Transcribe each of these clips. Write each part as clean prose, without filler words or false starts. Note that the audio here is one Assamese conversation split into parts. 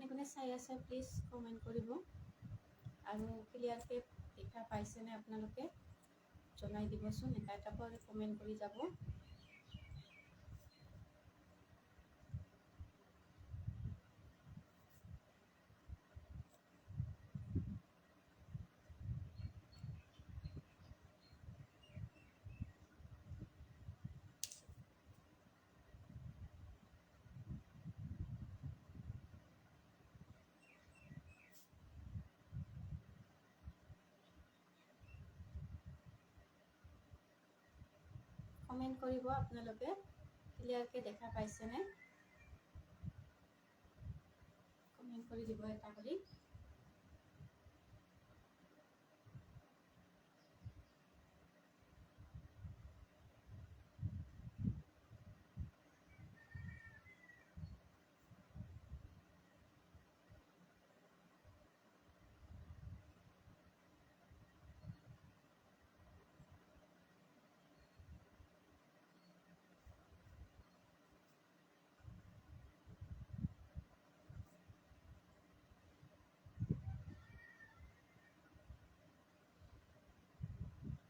কোনে কোনে চাই আছে প্লিজ কমেণ্ট কৰিব আৰু ক্লিয়াৰকৈ দেখা পাইছেনে আপোনালোকে জনাই দিবচোন এটা এটা কৰি কমেণ্ট কৰি যাব কমেণ্ট কৰিব আপোনালোকে ক্লিয়াৰকৈ দেখা পাইছেনে কমেণ্ট কৰি দিব এটা কৰি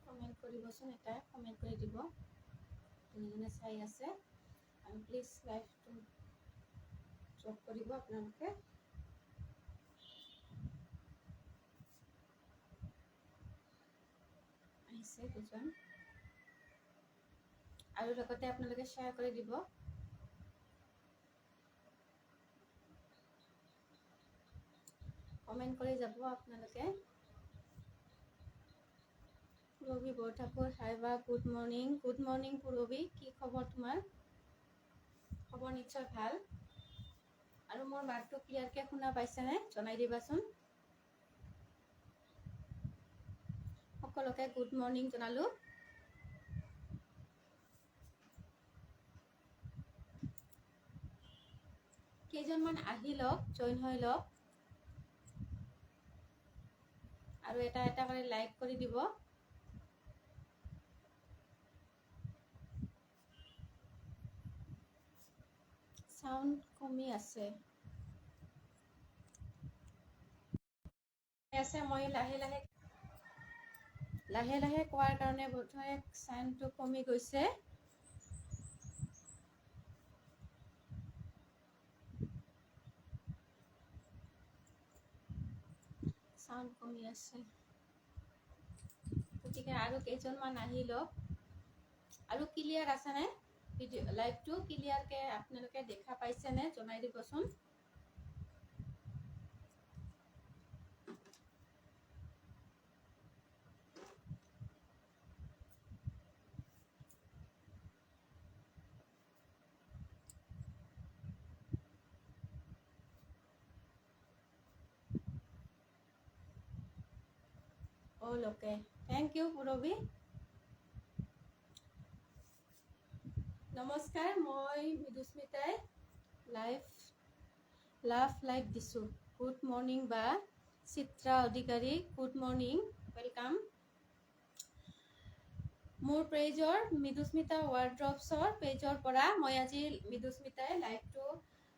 কমেণ্ট কৰিবচোন এটা কমেণ্ট কৰি দিব যোনে চাই আছে আৰু প্লিজ লাইভটো জব কৰিব আপোনালোকে আহিছে দুজন আৰু লগতে আপোনালোকে শ্বেয়াৰ কৰি দিব কমেণ্ট কৰি যাব আপোনালোকে পুৰবী বৰঠাকুৰ হাই বা গুড মৰ্ণিং পুৰবী কি খবৰ তোমাৰ খবৰ নিশ্চয় ভাল আৰু মোৰ মাতটো ক্লিয়াৰকৈ শুনা পাইছেনে জনাই দিবাচোন সকলোকে গুড মৰ্ণিং জনালোঁ কেইজনমান আহি লওক জইন হৈ লওক আৰু এটা এটা কৰি লাইক কৰি দিব সাউন্ড কমি আছে মই লাহে লাহে কোৱাৰ কাৰণে বোধহয় সাউন্ডটো কমি গৈছে সাউন্ড কমি আছে গতিকে আৰু কেইজনমান আহি লওক আৰু ক্লিয়াৰ আছেনে ভিডিঅ' লাইভটো ক্লিয়াৰকৈ আপোনালোকে দেখা পাইছেনে জনাই দিবচোন all okay thank you Purabi নমস্কাৰ মই মৃদুস্মিতাই লাভ দিছোঁ গুড মৰ্ণিং বা চিত্ৰা অধিকাৰী গুড মৰ্ণিং ৱেলকাম মোৰ পেজৰ মৃদুস্মিতা ৱাৰ্ড্ৰবছৰ পেজৰ পৰা মই আজি মৃদুস্মিতাই লাইভটো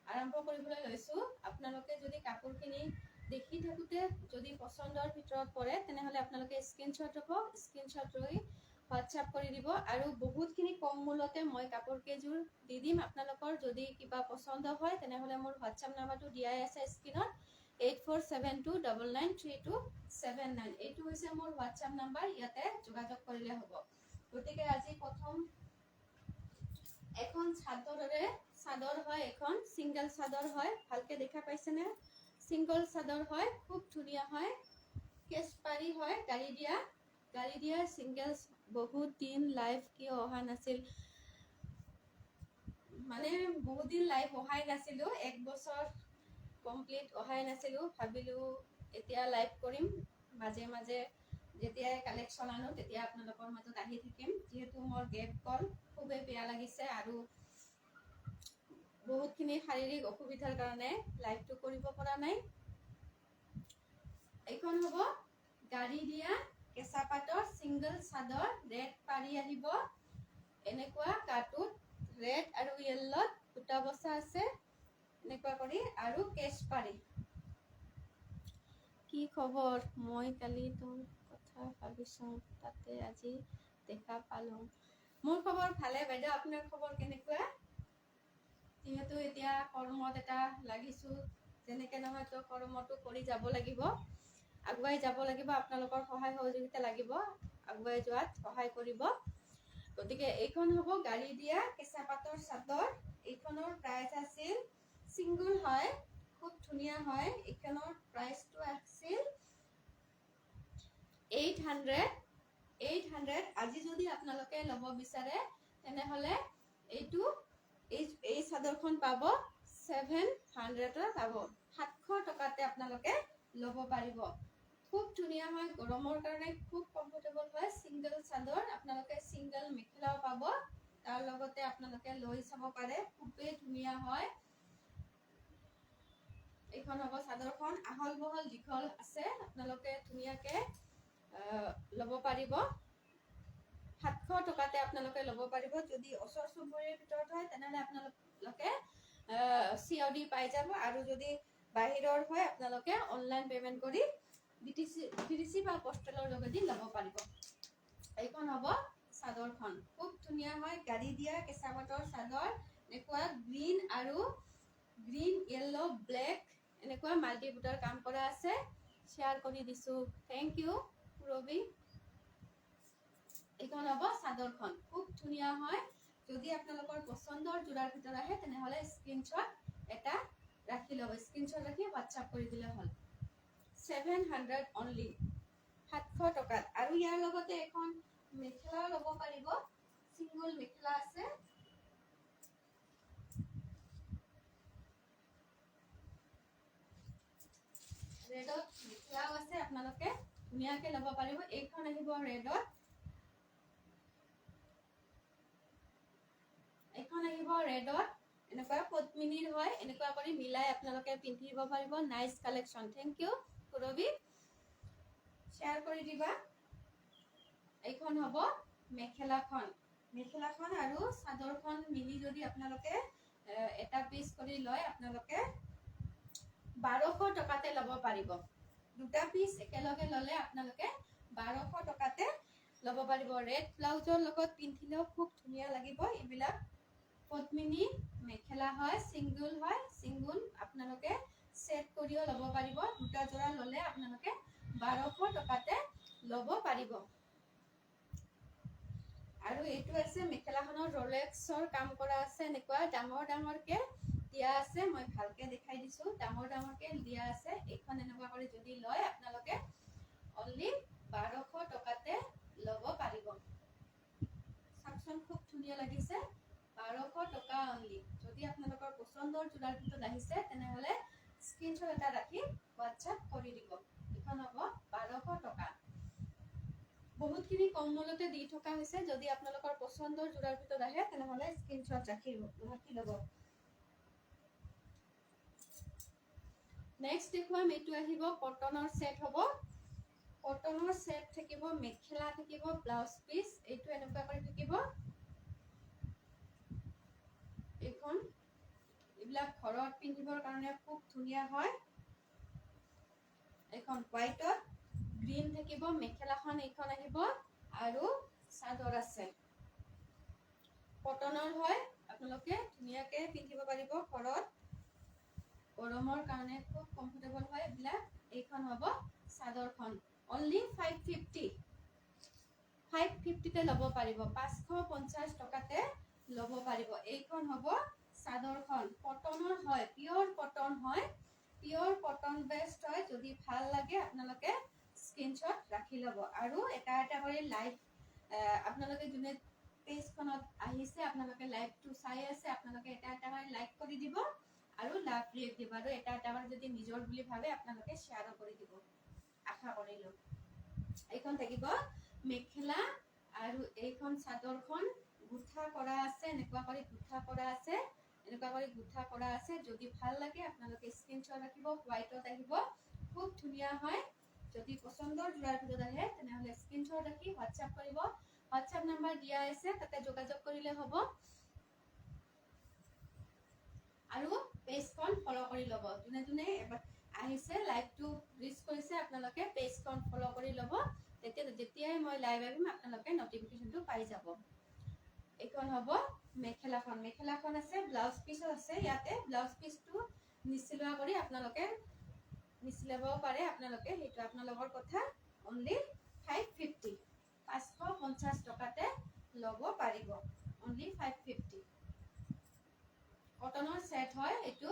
আৰম্ভ কৰিবলৈ লৈছোঁ আপোনালোকে যদি কাপোৰখিনি দেখি থাকোঁতে যদি পচন্দৰ ভিতৰত পৰে তেনেহ'লে আপোনালোকে স্ক্ৰীনশ্বট ল'ব স্ক্ৰীনশ্বট লৈ হোৱাটছআপ কৰি দিব আৰু বহুতখিনি কম মূল্যতে মই কাপোৰ কেইযোৰ দি দিম আপোনালোকৰ যদি কিবা পচন্দ হয় তেনেহ'লে মোৰ হোৱাটছআপ নাম্বাৰটো দিয়াই আছে স্ক্ৰীনত 8472993279 এইটো হৈছে মোৰ হোৱাটছআপ নাম্বাৰ ইয়াতে যোগাযোগ কৰিলে হ'ব গতিকে আজি প্ৰথম এখন চাদৰ হয় এখন সিংগল চাদৰ হয় ভালকে দেখা পাইছেনে সিংগল চাদৰ হয় খুব ধুনীয়া হয় কেশপাৰী হয় গাড়ী দিয়া সিংগল বহুত দিন লাইভ কিয় অহা নাছিল মানে বহুত দিন লাইভ অহাই নাছিলো এক বছৰ কমপ্লিট অহাই নাছিলো ভাবিলো এতিয়া লাইভ কৰিম মাজে মাজে যেতিয়াই কালেকশ্যন আনো তেতিয়া আপোনালোকৰ মাজত আহি থাকিম যিহেতু মোৰ গেপ গ'ল খুবেই বেয়া লাগিছে আৰু বহুতখিনি শাৰীৰিক অসুবিধাৰ কাৰণে লাইভটো কৰিব পৰা নাই এইখন হ'ব গাড়ী দিয়া কেঁচা পাটৰ সিংগল চাদৰ ৰেড পাৰি আহিব এনেকুৱা কাটোত ৰেড আৰু য়েল্লোত দুটা বছা আছে এনেকুৱা কৰি আৰু কেশ পাৰি কি খবৰ? মই কালি তোৰ কথা ভাবিছোঁ, তাতে আজি দেখা পালোঁ। মোৰ খবৰ ভালে বাইদেউ, আপোনাৰ খবৰ কেনেকুৱা? যিহেতু এতিয়া কৰ্মত এটা লাগিছোঁ, যেনেকৈ নহয় তো কৰ্মটো কৰি যাব লাগিব, আগুৱাই যাব লাগিব। আপোনালোকৰ সহায় সহযোগিতা লাগিব, আগুৱাই যোৱাত সহায় কৰিব। গতিকে এইখন হ'ব গাড়ী দিয়া কেঁচা পাটৰ চাদৰ। এইখনৰ প্ৰাইচ আছিল, ছিংগুল হয়, খুব ধুনীয়া হয়। এইখনৰ প্ৰাইচটো আছিল 800। আজি যদি আপোনালোকে ল'ব বিচাৰে তেনেহ'লে এই চাদৰখন পাব 700 পাব। 700 টকাতে আপোনালোকে ল'ব পাৰিব। খুব ধুনীয়া হয়, গৰমৰ কাৰণে খুব কমফৰ্টেবল হয়। ছিংগল চাদৰ, আপোনালোকে ছিংগল মেখেলাও পাব, তাৰ লগতে আপোনালোকে লৈ চাব পাৰে, খুবেই ধুনীয়া হয়। এইখন হ'ব চাদৰখন, আহল বহল দীঘল আছে, আপোনালোকে ধুনীয়াকে ল'ব পাৰিব। 700 টকাতে আপোনালোকে ল'ব পাৰিব। যদি ওচৰ চুবুৰীৰ ভিতৰত হয় তেনেহ'লে আপোনালোকে COD পাই যাব, আৰু যদি বাহিৰৰ হয় আপোনালোকে অনলাইন পেমেন্ট কৰি DTC বা পষ্টেলৰ যোগেদি ল'ব পাৰিব। এইখন হ'ব চাদৰখন, খুব ধুনীয়া হয়, গাড়ী দিয়া কেঁচা পাটৰ চাদৰ। এনেকুৱা গ্ৰীণ আৰু গ্ৰীণ, য়েল্লো, ব্লেক এনেকুৱা মাল্টি বুটাৰ কাম কৰা আছে। শ্বেয়াৰ কৰি দিছোঁ, থেংক ইউ ৰবি। এইখন হ'ব চাদৰখন, খুব ধুনীয়া হয়। যদি আপোনালোকৰ পচন্দৰ যোৰাৰ ভিতৰত আহে তেনেহ'লে স্ক্ৰীনশ্বট এটা ৰাখি ল'ব, স্ক্ৰীনশ্বট ৰাখি হোৱাটছআপ কৰি দিলে হ'ল। 700 অনলি, 700 টকাত। আৰু ইয়াৰ লগতে এখন মেখেলাও ল'ব পাৰিব, ছিংগল মেখেলা আছে। ৰেডত মেখেলাও আছে, আপোনালোকে ধুনীয়াকে ল'ব পাৰিব। এইখন আহিব ৰেডত, এইখন আহিব ৰেডত, এনেকুৱা পদ্মিনীৰ হয়, এনেকুৱা কৰি মিলাই আপোনালোকে পিন্ধিব পাৰিব। নাইচ কালেকশ্যন, থেংক ইউ সুৰভি, শ্বেয়াৰ কৰি দিবা। এইখন হ'ব মেখেলাখন, মেখেলাখন আৰু চাদৰখন মিলি যদি আপোনালোকে এটা পিচ কৰি লয়, আপোনালোকে 1200 টকাতে ল'ব পাৰিব। দুটা পিচ একেলগে ল'লে আপোনালোকে 1200 টকাতে ল'ব পাৰিব। ৰেড ব্লাউজৰ লগত পিন্ধিলেও খুব ধুনীয়া লাগিব। এইবিলাক পদ্মিনী মেখেলা হয়, ছিংগুল হয়, ছিংগুল আপোনালোকে সেট কৰিও ল'ব পাৰিব। দুটা যোৰা ল'লে আপোনালোকে 1200 টকাতে ল'ব পাৰিব। আৰু এইটো আছে মেখেলাখনৰ ৰলেক্সৰ কাম কৰা আছে, এনেকুৱা ডাঙৰ ডাঙৰকে দিয়া আছে। মই ভালকে দেখাই দিছোঁ, ডাঙৰ ডাঙৰকে দিয়া আছে। এইখন এনেকুৱা কৰি যদি লয় আপোনালোকে অনলি 1200 টকাতে ল'ব পাৰিব। চাওকচোন খুব ধুনীয়া লাগিছে, 1200 টকা অনলি। যদি আপোনালোকৰ পচন্দৰ যোৰাৰ ভিতৰত আহিছে তেনেহ'লে স্ক্ৰীনশ্বট এটা ৰাখি হোৱাটছআপ কৰি দিব। এইখন হ'ব 1200 টকা। বহুতখিনি কম মূল্যতে দি থকা হৈছে। যদি আপোনালোকৰ পচন্দৰ যোৰাৰ ভিতৰত আহে তেনেহ'লে স্ক্ৰীনশ্বট ৰাখি ল'ব। নেক্সট দেখুৱাম, এইটো আহিব কটনৰ সেট হ'ব। কটনৰ সেট থাকিব, মেখেলা থাকিব, ব্লাউজ পিচ এইটো এনেকুৱা কৰি থাকিব। এইখন এইবিলাক ঘৰত পিন্ধিবৰ কাৰণে খুব ধুনীয়া হয়। এইখন হোৱাইটত গ্ৰীণ থাকিব, মেখেলাখন এইখন আহিব আৰু চাদৰ আছে। কটনৰ হয়, আপোনালোকে ধুনীয়াকে পিন্ধিব পাৰিব ঘৰত, গৰমৰ কাৰণে খুব কমফৰ্টেবল হয় এইবিলাক। এইখন হ'ব চাদৰখন, অনলি 550তে ল'ব পাৰিব। 550 টকাতে ল'ব পাৰিব। এইখন হ'ব চাদৰখন, কটনৰ হয়, পিয়ৰ কটন হয়, পিয়ৰ কটন বেষ্ট হয়। যদি ভাল লাগে আপোনালোকে স্ক্ৰীনশ্বট ৰাখি ল'ব। আৰু এটা এটা কৰি লাইভ, আপোনালোকে যোনে পেজখনত আহিছে, আপোনালোকে লাইভটো চাই আছে, আপোনালোকে এটা এটা কৰি লাইক কৰি দিব আৰু লাভ ৰিয়েক্ট দিব। আৰু এটা এটা কৰি যদি নিজৰ বুলি ভাবে আপোনালোকে শ্বেয়াৰো কৰি দিব, আশা কৰিলোঁ। এইখন থাকিব মেখেলা আৰু এইখন চাদৰখন গুঠা কৰা আছে, এনেকুৱা কৰি গুঠা কৰা আছে, এনেকুৱা কৰি গুঠা কৰা আছে। যদি ভাল লাগে আপোনালোকে স্ক্ৰীনশ্বট ৰাখিব। হোৱাইটত আহিব, খুব ধুনীয়া হয়। যদি পচন্দৰ যোৰাৰ ভিতৰত আহে তেনেহ'লে স্ক্ৰীনশ্বট ৰাখি হোৱাটছআপ কৰিব। হোৱাটছআপ নাম্বাৰ দিয়া আছে, তাতে যোগাযোগ কৰিলে হ'ব। আৰু পেজখন ফলো কৰি ল'ব। যোনে যোনে আহিছে, লাইভটো ৰিচ কৰিছে, আপোনালোকে পেজখন ফলো কৰি ল'ব। যেতিয়াই মই লাইভ আহিম আপোনালোকে নটিফিকেশ্যনটো পাই যাব। এইখন হ'ব মেখেলাখন। মেখেলাখন আছে, ব্লাউজ পিছো আছে। ইয়াতে ব্লাউজ পিচটো নিচিলোৱা কৰি আপোনালোকে নিচিলাবও পাৰে, আপোনালোকে সেইটো আপোনালোকৰ কথা। অনলি 550, 550 টকাতে ল'ব পাৰিব। অনলি 550 কটনৰ সেট হয় এইটো।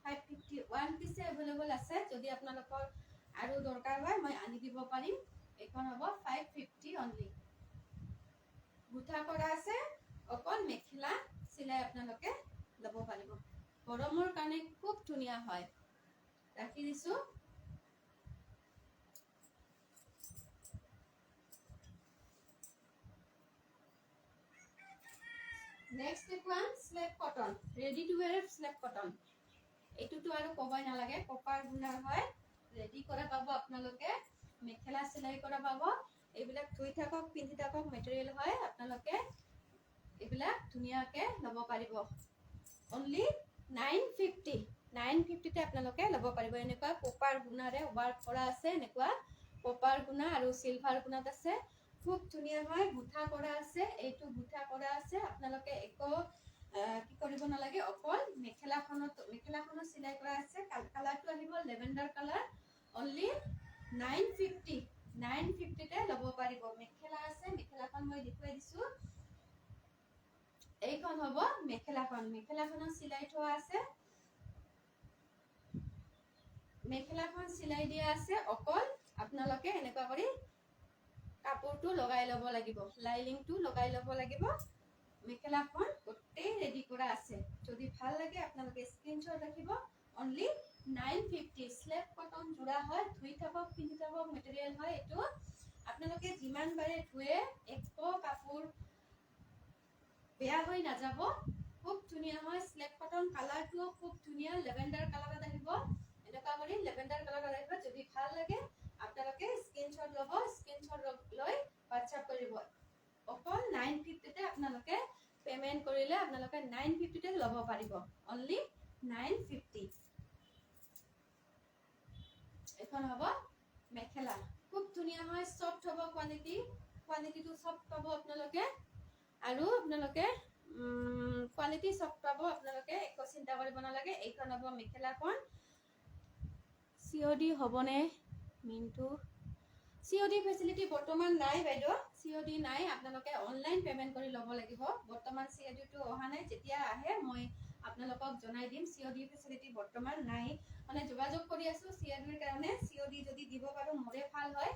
550 ওৱান পিছে এভেইলেবল আছে। যদি আপোনালোকৰ আৰু দৰকাৰ হয় মই আনি দিব পাৰিম। এইখন হ'ব 550 অনলি। গুঠা কৰা আছে, অকল মেখেলা চিলাই আপোনালোকে ল'ব পাৰিব। গৰমৰ কাৰণে খুব ধুনীয়া হয়। ৰাখি দিছো। নেক্সট দেখুৱাম slave cotton, ready to ৱেৰ slave cotton. এইটোতো আৰু ক'বই নালাগে, কপাৰ গুণাৰ হয়। ৰেডি কৰা পাব আপোনালোকে, মেখেলা চিলাই কৰা পাব। এইবিলাক ধুই থাকক পিন্ধি থাকক মেটেৰিয়েল হয়। আপোনালোকে এইবিলাক ধুনীয়াকে ল'ব পাৰিব। অনলি 950, 950তে আপোনালোকে ল'ব পাৰিব। এনেকুৱা কপাৰ গুণাৰে ৱাৰ্ক কৰা আছে। এনেকুৱা কপাৰ গুণা আৰু চিলভাৰ গুণাত আছে। খুব ধুনীয়া হয়। গুঠা কৰা আছে, এইটো গুঠা কৰা আছে। আপোনালোকে একো কি কৰিব নালাগে, অকল মেখেলাখনত চিলাই কৰা আছে। কালাৰটো আহিব লেভেণ্ডাৰ কালাৰ। অনলি 950, 950তে ল'ব পাৰিব। মেখেলা আছে, মেখেলাখন মই দেখুৱাই দিছো। এইখন হ'ব মেখেলাখন। মেখেলাখনত চিলাই থোৱা আছে। মেখেলাখন চিলাই দিয়া আছে। অকল আপোনালোকে এনেকুৱা কৰি কাপোৰটো লগাই ল'ব লাগিব, লাইনিংটো লগাই ল'ব লাগিব। মেখেলাখন গোটেই ৰেডি কৰা আছে। যদি ভাল লাগে আপোনালোকে স্ক্ৰীনশ্বট ৰাখিব। অনলি 950 স্লেব কটন যোৰা হয়। ধুই থাকক পিন্ধি থাকক মেটেৰিয়েল হয়। এইটো আপোনালোকে যিমান বাৰে ধুৱে একো কাপোৰ বেয়া হৈ নাযাব। খুব ধুনীয়া হয়। স্লেব কটন কালাৰটো খুব ধুনীয়া, লেভেণ্ডাৰ কালাৰত আহিব। এনেকুৱা কৰি লেভেণ্ডাৰ কালাৰত আহিব। যদি ভাল লাগে আপোনালোকে স্ক্ৰীনশ্বট ল'ব, স্ক্ৰীনশ্বট লৈ হোৱাটছআপ কৰিব। অকল 950তে আপোনালোকে পেমেন্ট কৰিলে আপোনালোকে 950তে ল'ব পাৰিব। অনলি 950। এখন হ'ব মেখেলা। খুব ধুনীয়া হয়, সফ্ট হ'ব কোৱালিটি। কোৱালিটিটো সফ্ট পাব আপোনালোকে। আৰু আপোনালোকে কোৱালিটি সফ্ট পাব। আপোনালোকে একো চিন্তা কৰিব নালাগে। এইখন হ'ব মেখেলাখন। COD হ'বনে মিনটো? COD ফেচিলিটি বৰ্তমান নাই বাইদেউ। COD নাই। আপোনালোকে অনলাইন পেমেন্ট কৰি ল'ব লাগিব। বৰ্তমান CODটো অহা নাই। যেতিয়া আহে মই আপোনালোকক জনাই দিম। COD ফেচিলিটি বৰ্তমান নাই। মানে যোগাযোগ কৰি আছো CODৰ কাৰণে। COD যদি দিব পাৰো মোৰে ভাল হয়।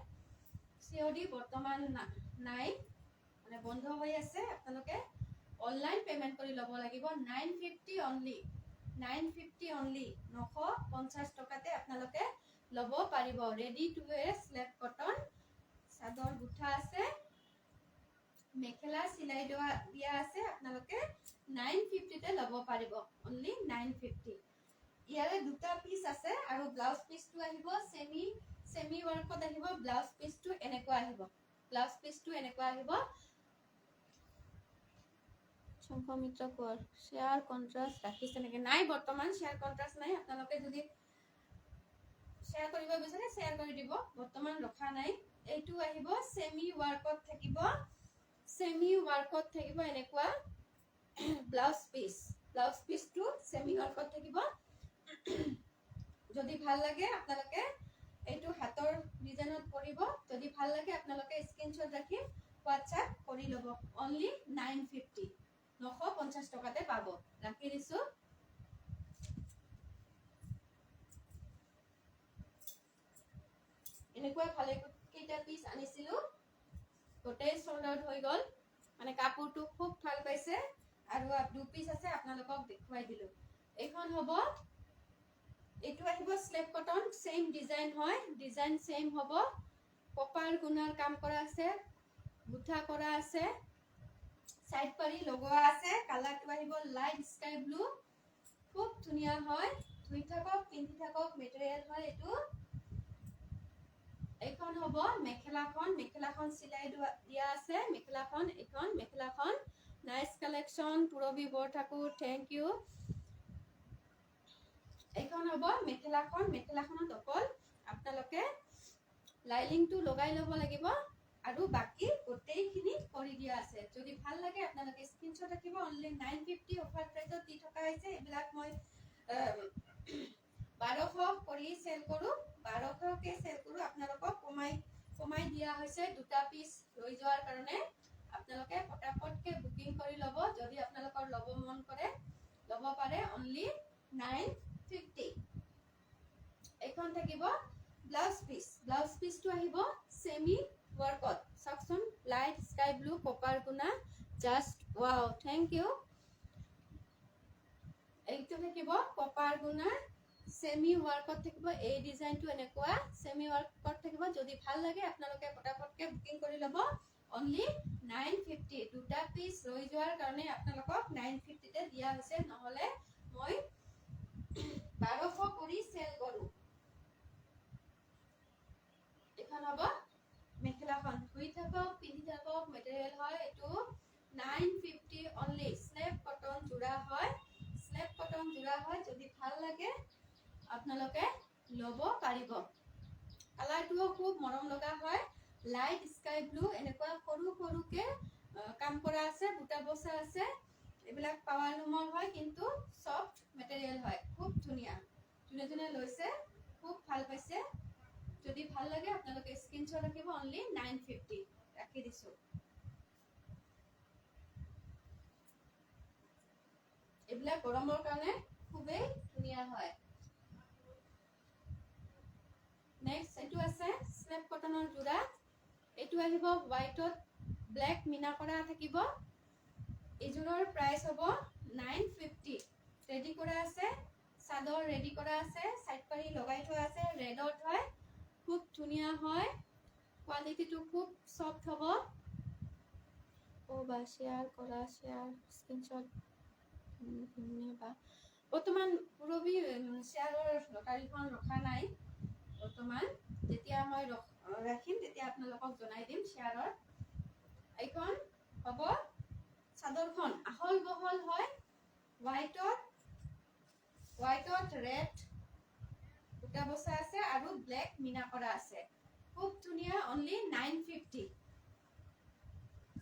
COD বৰ্তমান নাই, মানে বন্ধ হৈ আছে। আপোনালোকে অনলাইন পেমেন্ট কৰি ল'ব লাগিব। 950 অনলি, 950 অনলি। 950 টকাতে আপোনালোকে ল'ব পাৰিব। Ready to ৱেৰ slave cotton. চাদৰ গুঠা আছে, মেখেলা চিলাই দিয়া আছে। আপোনালোকে 950তে ল'ব পাৰিব। অনলি 950। ইয়াৰে দুটা পিচ আছে আৰু ব্লাউজ পিচটো আহিব চেমি ৱাৰ্কত আহিব। ব্লাউজ পিচটো এনেকুৱা আহিব। ব্লাউজ পিচটো এনেকুৱা আহিব। সংঘমিত্ৰ কোৱাৰ শ্বেয়াৰ কন্ট্ৰাষ্ট ৰাখিছে নেকি? নাই, বৰ্তমান শ্বেয়াৰ কন্ট্ৰাষ্ট নাই। আপোনালোকে যদি শ্বেয়াৰ কৰিব বিচাৰে শ্বেয়াৰ কৰি দিব। বৰ্তমান ৰখা নাই। এইটো আহিব চেমি ৱাৰ্কত থাকিব। চেমি ৱাৰ্কত থাকিব এনেকুৱা ব্লাউজ পিচ। ব্লাউজ পিচটো চেমি ৱাৰ্কত থাকিব। যদি ভাল লাগে আপোনালোকে এইটো হাতৰ ডিজাইনত কৰিব। যদি ভাল লাগে আপোনালোকে স্ক্ৰীনশ্বট ৰাখি হোৱাটছআপ কৰি ল'ব। অনলি 950, 950 টকাতে পাব। ৰাখি দিছো। এনেকুৱা ভালে কেইটা পিচ আনিছিলো, গোটেই চল্ড আউট হৈ গ'ল। মানে কাপোৰটো খুব ভাল পাইছে। আৰু দু পিচ আছে আপোনালোকক দেখুৱাই দিলো। এইখন হ'ব, এইটো আহিব স্লেব কটন। চেম ডিজাইন হয়, ডিজাইন চেম হ'ব। কপাৰ গুণাৰ কাম কৰা আছে, গুঠা কৰা আছে, সাইড পাৰি লগোৱা আছে। কালাৰটো আহিব লাইট স্কাই ব্লু। খুব ধুনীয়া হয়। ধুই থাকক পিন্ধি থাকক মেটেৰিয়েল হয় এইটো। এইখন হ'ব মেখেলাখন। মেখেলাখন চিলাই দিয়া আছে। মেখেলাখন এইখন মেখেলাখন। Nice collection. Purabi Borthakur, thank you. এইখন হ'ব মেখেলাখন। মেখেলাখনত অকল আপোনালোকে লাইনিংটো লগাই ল'ব লাগিব আৰু বাকি গোটেইখিনি কৰি দিয়া আছে। যদি ভাল লাগে আপোনালোকে স্ক্ৰীনশ্বট ৰাখিব। অনলি 950 অফাৰ প্ৰাইচত দি থকা হৈছে। এইবিলাক মই 1200 কৰি চেল কৰোঁ, 1200কে চেল কৰোঁ। আপোনালোকক কমাই দিয়া হৈছে দুটা পিচ লৈ যোৱাৰ কাৰণে। আপোনালোকে পটাপটকে বুকিং কৰি ল'ব। যদি আপোনালোকৰ ল'ব মন কৰে ল'ব পাৰে। অনলি 950। এইখন থাকিব ব্লাউজ পিচ। ব্লাউজ পিচটো আহিব সেমি ওয়ার্কত। চাওকচোন, লাইট স্কাই ব্লু কপাৰ গুণা, জাষ্ট ওয়াও, থ্যাংক ইউ। এইটো থাকিব কপাৰ গুণা সেমি ওয়াৰ্কত থাকিব। এই ডিজাইনটো এনেকুৱা সেমি ওয়াৰ্কত থাকিব। যদি ভাল লাগে আপোনালোকে পটাপটকে বুকিং কৰি ল'ব। অনলি 950। দুটা পিচ লৈ যোৱাৰ কাৰণে আপোনালোকক 950 তে দিয়া হৈছে, নহলে মই 1200 কৰি চেল কৰোঁ। এখন হ'ব মেখেলাখন। ধুই থাকক, পিন্ধি থাকক, মেটেৰিয়েল হয় এইটো 950 অনলি। স্লেপ কটন জোৰা হয়, স্লেপ কটন জোৰা হয়। যদি ভাল লাগে আপোনালোকে ল'ব পাৰিব। কালাৰটোও খুব মৰম লগা হয়। লাইট স্কাই ব্লু, এনেকুৱা সৰু সৰুকে কাম কৰা আছে, বুটা বসা আছে। এইবিলাক পাৱাৰ লুমৰ হয়, কিন্তু সফ্ট মেটেৰিয়েল হয়। খুব ধুনীয়া। যোনে যোনে লৈছে খুব ভাল পাইছে। যদি ভাল লাগে আপোনালোকে স্ক্ৰীনশ্বট ৰাখিব। অনলি 950 ৰাখি দিছো। এইবিলাক গৰমৰ কাৰণে খুবেই ধুনীয়া হয়। নেক্সট এইটো আছে স্নেপ কটনৰ জোৰা। এইটো আহিব হোৱাইটত ব্লেক মিনা কৰা থাকিব। এইযোৰৰ প্ৰাইস হ'ব 950। ৰেডি কৰা আছে, চাদৰ ৰেডি কৰা আছে, সাইড পাৰি লগাই থোৱা আছে। ৰেডত হয়, খুব ধুনীয়া হয়। কোৱালিটিটো খুব সফ্ট হ'ব। ও বা শেয়াৰ কৰা, শেয়াৰ স্ক্ৰিনশট ধন্যবাদ। বৰ্তমান পুৰবী শেয়াৰৰ লটাৰীখন ৰখা নাই। বৰ্তমান যেতিয়া মই ৰাখিম তেতিয়া আপোনালোকক জনাই দিম শেয়াৰৰ। এইখন হ'ব চাদৰখন। আহল বহল হয়, হোৱাইটত ৰেড বুটা বসা আছে আৰু ব্লেক মিনা কৰা আছে। খুব ধুনীয়া। অনলি 950।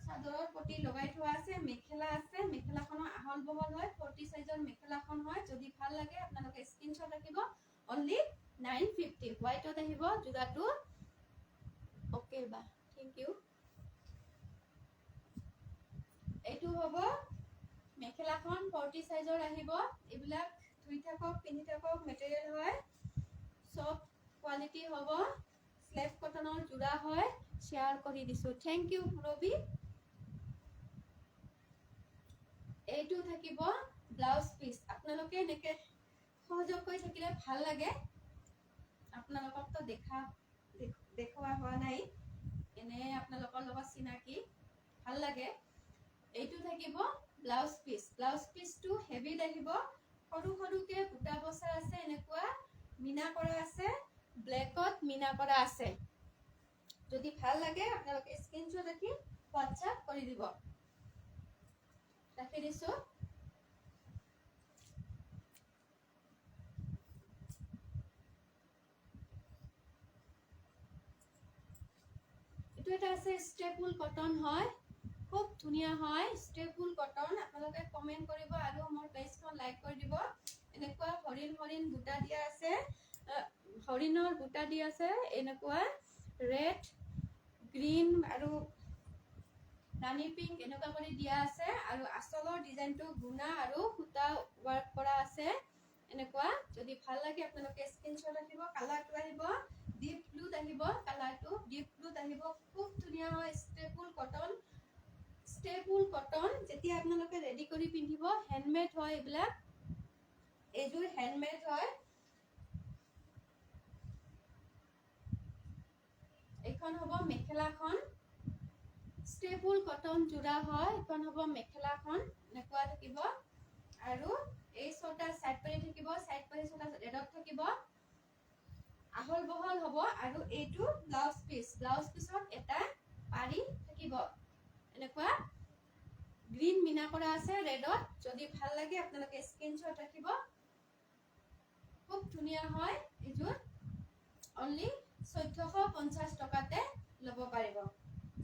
চাদৰৰ পটি লগাই থোৱা আছে, মেখেলা আছে। মেখেলাখনৰ আহল বহল হয়, 40 সাইজৰ মেখেলাখন হয়। যদি ভাল লাগে আপোনালোকে স্ক্ৰীনশ্বট ৰাখিব। অনলি 950। হোৱাইটত আহিব জোৰাটো। ওকে বা, থ্যাংক ইউ। এইটো হ'ব মেখেলাখন, 40 সাইজৰ আহিব। এইবিলাক ধুই থাকক, পিন্ধি থাকক, মেটেৰিয়েল হয়, সব কোৱালিটি হ'ব। স্লেপ কটনৰ জোৰা হয়। শ্বেয়াৰ কৰি দিছো। Thank you Rabi. এইটো থাকিব ব্লাউজ পিচ। আপোনালোকে এনেকে সহযোগ কৰি থাকিলে ভাল লাগে। আপোনালোককতো দেখুওৱা হোৱা নাই, এনে আপোনালোকৰ লগত চিনাকি ভাল লাগে। এইটো থাকিব ব্লাউজ পিচ। ব্লাউজ পিচটো হেভিত আহিব। সৰু সৰুকে বুটা বসা আছে, এনেকুৱা মিনা কৰা আছে, ব্লেকত মিনা কৰা আছে। যদি ভাল লাগে আপোনালোকে স্ক্ৰীনশ্বট ৰাখি হোৱাটছআপ কৰি দিব। ৰাখি দিছো। এইটো এটা আছে ষ্টেপুল কটন হয়, খুব ধুনীয়া হয়। Staple cotton. আপোনালোকে কমেন্ট কৰিব আৰু মোৰ পেজখন লাইক কৰি দিব। এনেকুৱা হৰিণ বুটা দিয়া আছে, হৰিণৰ বুটা দিয়া আছে। এনেকুৱা ৰেড, গ্ৰীন আৰু ৰাণী পিংক এনেকুৱা কৰি দিয়া আছে। আৰু আঁচলৰ ডিজাইনটো গুণা আৰু সূতা ৱাৰ্ক কৰা আছে। এনেকুৱা যদি ভাল লাগে আপোনালোকে স্ক্ৰীনশ্বট ৰাখিব। কালাৰটো আহিব ডিপ ব্লুত আহিব। কালাৰটো ডিপ ব্লুত আহিব। খুব ধুনীয়া হয়। Staple cotton. Staple cotton. যেতিয়া আপোনালোকে ৰেডি কৰি পিন্ধিব, হেণ্ডমেড হয় এইবিলাক। এইযোৰ হেণ্ডমেড হয়। এইখন হ'ব মেখেলাখন। ষ্টেপুল কটন জোৰা হয়। এইখন হ'ব মেখেলাখন। এনেকুৱা থাকিব। আৰু এই ছটা সাইড পাৰি থাকিব। সাইড পাৰি ছটা ৰেডত থাকিব। আহল বহল হ'ব। আৰু এইটো ব্লাউজ পিচ। ব্লাউজ পিছত এটা পাৰি থাকিব। এনেকুৱা গ্ৰীন মিনা কৰা আছে ৰেডত। যদি ভাল লাগে আপোনালোকে স্ক্ৰীনশ্বট ৰাখিব। খুব ধুনীয়া হয় এইযোৰ অনলি 1450 টকাতে ল'ব পাৰিব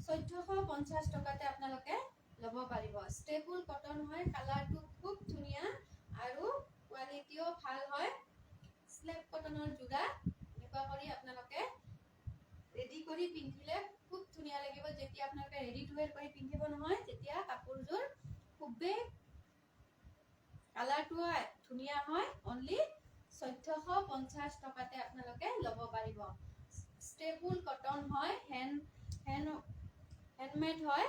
1450 টকাতে আপোনালোকে ল'ব পাৰিব ষ্টেবল কটন হয় কালাৰটো খুব ধুনীয়া আৰু কোৱালিটিও ভাল হয় স্লেপ কটনৰ যোৰা এনেকুৱা কৰি আপোনালোকে ৰেডি কৰি পিন্ধিলে খুব ধুনীয়া লাগিব যেতিয়া আপোনালোকে ৰেডি টু ওৱেৰ কৰি পিন্ধিব নহয় তেতিয়া কাপোৰযোৰ খুবেই কালাৰটো ধুনীয়া হয় অনলি 1450 টকাতে আপোনালোকে ল'ব পাৰিব ষ্টেবল কটন হয় হেণ্ডমেড হয়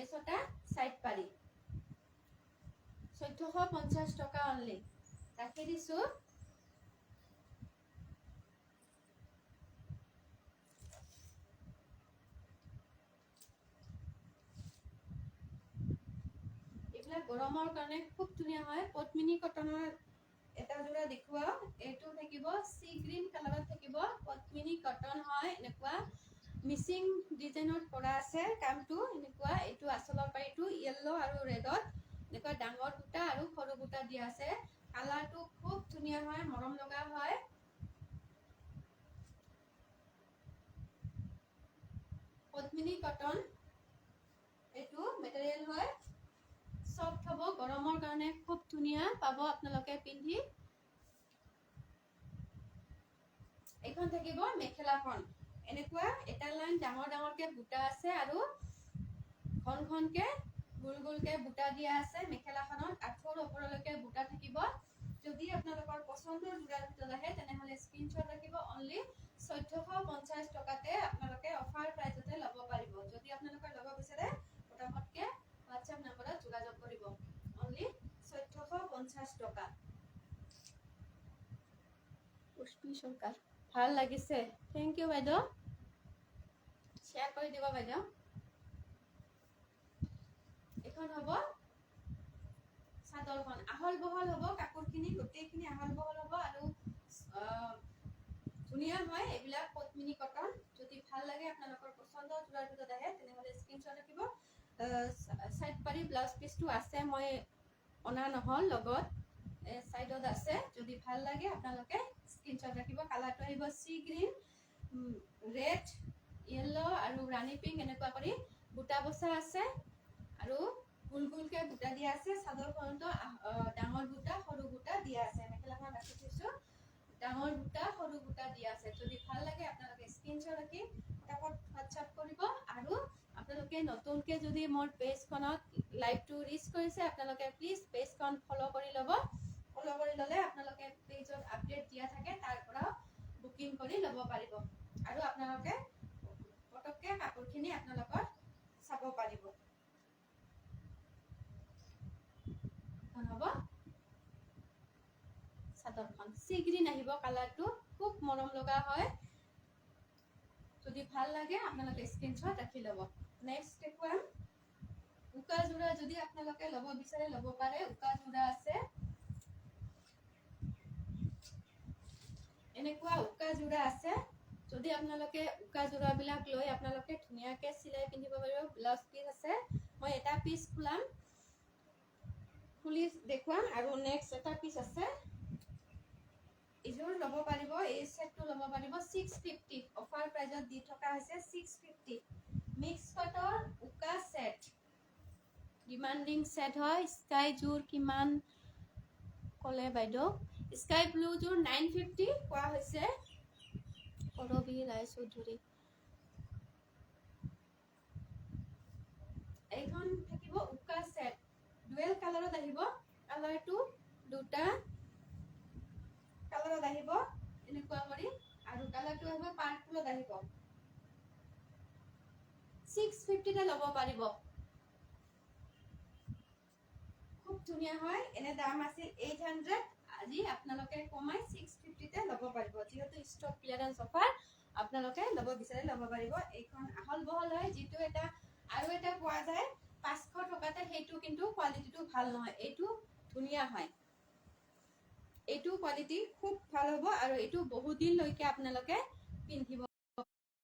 এছটা সাইড পাৰি 1450 টকা অনলি ৰাখি দিছো এইবিলাক গৰমৰ কাৰণে খুব ধুনীয়া হয় পদ্মিনী কটনৰ এটা যোৰা দেখুৱা এইটো থাকিব সি গ্ৰীন কালাৰত থাকিব পদ্মিনী কটন হয় এনেকুৱা মিচিং ডিজাইনত কৰা আছে কামটো এনেকুৱা এইটো আচলৰ পাইটো ইয়েলো আৰু ৰেডত এনেকুৱা ডাঙৰ বুটা আৰু সৰু বুটা দিয়া আছে কালাৰটো খুব ধুনীয়া হয় মৰম লগা হয় পদ্মিনী কটন এইটো মেটেৰিয়েল হয় সফ্ট হ'ব গৰমৰ কাৰণে খুব ধুনীয়া পাব আপোনালোকে পিন্ধি এখন থাকিব মেখেলাখন এনেকুৱা এটা লাইন ডাঙৰ ডাঙৰকে বুটা আছে আৰু ঘন ঘনকে গোল গোলকে বুটা দিয়া আছে মেখেলাখনত আঁঠুৰ ওপৰলৈকে বুটা থাকিব যদি আপোনালোকৰ পছন্দৰ যোৰাৰ ভিতৰত আহে তেনেহলে স্ক্ৰীনশ্বট ৰাখিব অনলি 1450 টকাতে আপোনালোকে অফাৰ প্ৰাইজতে ল'ব পাৰিব যদি আপোনালোকে ল'ব বিচাৰে পটাপটকে WhatsApp নম্বৰত যোগাযোগ কৰিব অনলি 1450 টকা পুষ্পি সৰকাৰ ভাল লাগিছে থ্যাংক ইউ বাইদেউ শেয়াৰ কৰি দিব বাইদেউ এখন হ'ব চাদৰখন আহল বহল হ'ব কাপোৰখিনি গোটেইখিনি আহল বহল হ'ব আৰু ধুনীয়া হয় এইবিলাক পদ্মিনী কটন যদি ভাল লাগে আপোনালোকৰ পছন্দৰ যোৰাৰ ভিতৰত আহে তেনেহলে স্ক্ৰীনশ্বট ৰাখিব সাইড পাৰি ব্লাউজ পিসটো আছে মই অনা নহল লগত সাইডত আছে যদি ভাল লাগে আপোনালোকে স্ক্ৰীনশ্বট ৰাখিব কালাৰটো আহিব সি গ্ৰীন ৰেড ইয়েলো আৰু ৰাণী পিংক এনেকুৱা কৰি বুটা বসা আছে আৰু গোল গোলকে বুটা দিয়া আছে চাদৰখনতো ডাঙৰ বুটা সৰু বুটা দিয়া আছে মেখেলাখন ৰাখি থৈছো ডাঙৰ বুটা সৰু বুটা দিয়া আছে যদি ভাল লাগে আপোনালোকে স্ক্ৰীনশ্বট ৰাখি ফটাফট WhatsApp কৰিব আৰু আপোনালোকে নতুনকে যদি মোৰ পেজখনত লাইভটো ৰিচ কৰিছে আপোনালোকে প্লিজ পেজখন ফলো কৰি ল'ব ফলো কৰি ল'লে আপোনালোকে পেজত আপডেট দিয়া থাকে তাৰ পৰা বুকিং কৰি ল'ব পাৰিব আৰু আপোনালোকে পটককে কাপোৰখিনি আপোনালোকৰ চাব পাৰিব হ'ব চাদৰখন সি গ্ৰীন আহিব কালাৰটো খুব মৰম লগা হয় যদি ভাল লাগে আপোনালোকে স্ক্ৰীনশ্বট ৰাখি ল'ব নেক্সট দেখুৱাম উকা যোৰা যদি আপোনালোকে ল'ব বিচাৰে ল'ব পাৰে উকা যোৰা আছে এনেকুৱা উকা যোৰা আছে যদি আপোনালোকে উকা যোৰা বিলাক লৈ আপোনালোকে ধুনীয়াকে চিলাই পিন্ধিব পাৰিব ব্লাউজ পিস আছে মই এটা পিস খুলাম খুলি দেখুৱাম আৰু নেক্সট এটা পিস আছে ইজোৰ ল'ব পাৰিব এই সেটটো ল'ব পাৰিব 650 অফাৰ প্ৰাইজত দি থকা হৈছে 650 মিক্স পাটৰ উকা সেট ডিমান্ডিং সেট হয় স্কাই জোৰ কিমান কলে বাইদেউ স্কাই ব্লু জোৰ 950 কোৱা হৈছে কৰবি ৰায় চৌধুৰী এইখন থাকিব উকা সেট ডুৱেল কালাৰত আহিব কালাৰটো দুটা কালাৰত আহিব এনেকুৱা কৰি আৰু কালাৰটো আহিব পাৰ্পলত আহিব 650 তে ল'ব পাৰিব খুব ধুনীয়া হয় এনে দাম আছিল 800 আজি আপোনালোকে কমাই 650 তে ল'ব পাৰিব যেহেতু ষ্টক ক্লিয়াৰেন্স অফাৰ আপোনালোকে ল'ব বিচাৰে ল'ব পাৰিব এইখন আহল বহল হয় যেটো এটা আৰু এটা কোৱা যায় 500 টকাতে হেতু কিন্তু কোৱালিটিটো ভাল নহয় এইটো ধুনীয়া হয় এইটো কোৱালিটি খুব ভাল হ'ব আৰু এইটো বহুত দিন লৈকে আপোনালোকে পিন্ধিব